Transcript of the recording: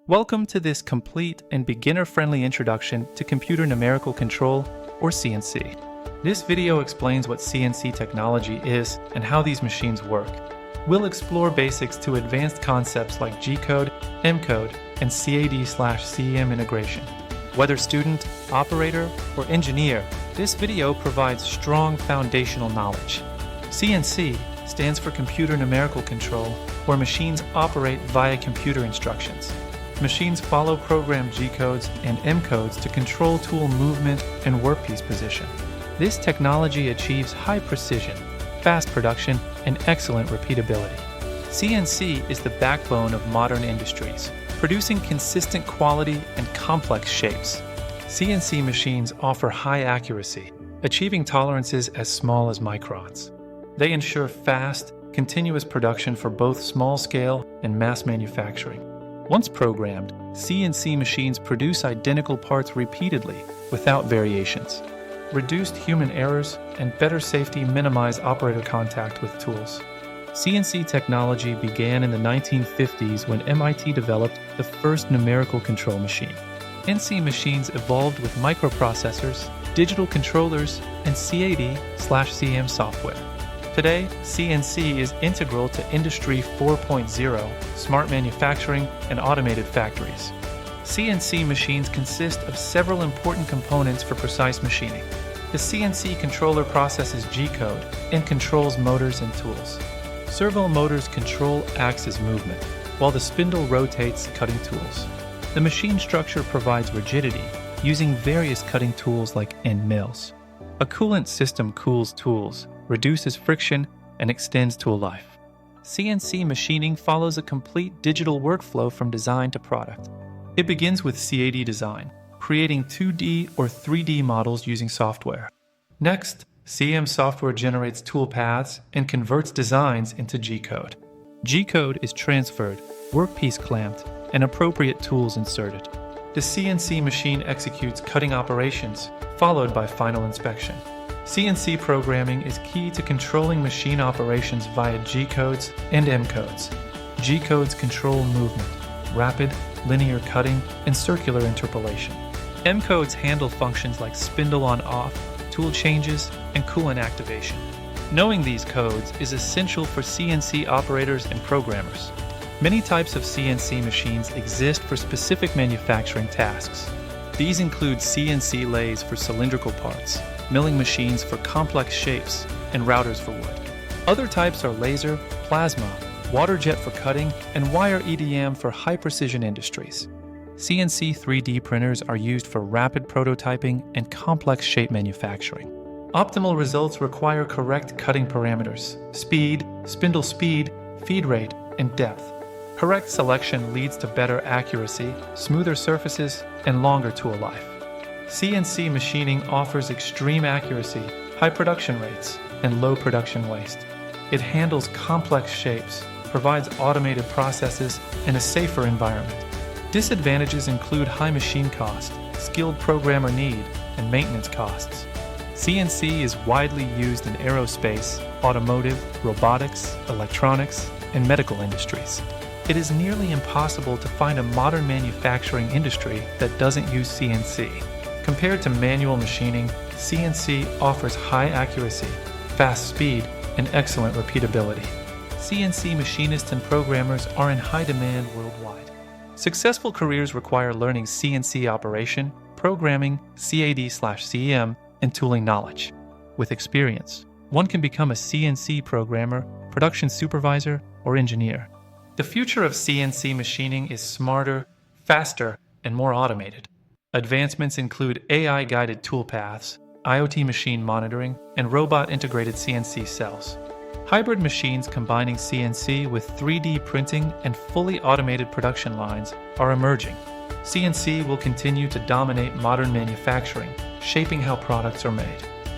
Welcome to this complete and beginner-friendly introduction to computer numerical control, or CNC. This video explains what CNC technology is and how these machines work. We'll explore basics to advanced concepts like G-code, M-code, and CAD/CEM integration. Whether student, operator, or engineer, this video provides strong foundational knowledge. CNC stands for Computer Numerical Control, where machines operate via computer instructions. Machines follow programmed G-codes and M-codes to control tool movement and workpiece position. This technology achieves high precision, fast production, and excellent repeatability. CNC is the backbone of modern industries, producing consistent quality and complex shapes. CNC machines offer high accuracy, achieving tolerances as small as microns. They ensure fast, continuous production for both small-scale and mass manufacturing. Once programmed, CNC machines produce identical parts repeatedly without variations. Reduced human errors and better safety minimize operator contact with tools. CNC technology began in the 1950s when MIT developed the first numerical control machine. NC machines evolved with microprocessors, digital controllers, and CAD/CM software. Today, CNC is integral to Industry 4.0, smart manufacturing, and automated factories. CNC machines consist of several important components for precise machining. The CNC controller processes G-code and controls motors and tools. Servo motors control axis movement, while the spindle rotates cutting tools. The machine structure provides rigidity, using various cutting tools like end mills. A coolant system cools tools, reduces friction, and extends tool life. CNC machining follows a complete digital workflow from design to product. It begins with CAD design, creating 2D or 3D models using software. Next, CM software generates tool paths and converts designs into G-code. G-code is transferred, workpiece clamped, and appropriate tools inserted. The CNC machine executes cutting operations, followed by final inspection. CNC programming is key to controlling machine operations via G-codes and M-codes. G-codes control movement, rapid, linear cutting, and circular interpolation. M-codes handle functions like spindle on-off, tool changes, and coolant activation. Knowing these codes is essential for CNC operators and programmers. Many types of CNC machines exist for specific manufacturing tasks. These include CNC lathes for cylindrical parts, milling machines for complex shapes, and routers for wood. Other types are laser, plasma, water jet for cutting, and wire EDM for high-precision industries. CNC 3D printers are used for rapid prototyping and complex shape manufacturing. Optimal results require correct cutting parameters, speed, spindle speed, feed rate, and depth. Correct selection leads to better accuracy, smoother surfaces, and longer tool life. CNC machining offers extreme accuracy, high production rates, and low production waste. It handles complex shapes, provides automated processes, and a safer environment. Disadvantages include high machine cost, skilled programmer need, and maintenance costs. CNC is widely used in aerospace, automotive, robotics, electronics, and medical industries. It is nearly impossible to find a modern manufacturing industry that doesn't use CNC. Compared to manual machining, CNC offers high accuracy, fast speed, and excellent repeatability. CNC machinists and programmers are in high demand worldwide. Successful careers require learning CNC operation, programming, CAD/CEM, and tooling knowledge. With experience, one can become a CNC programmer, production supervisor, or engineer. The future of CNC machining is smarter, faster, and more automated. Advancements include AI-guided toolpaths, IoT machine monitoring, and robot-integrated CNC cells. Hybrid machines combining CNC with 3D printing and fully automated production lines are emerging. CNC will continue to dominate modern manufacturing, shaping how products are made.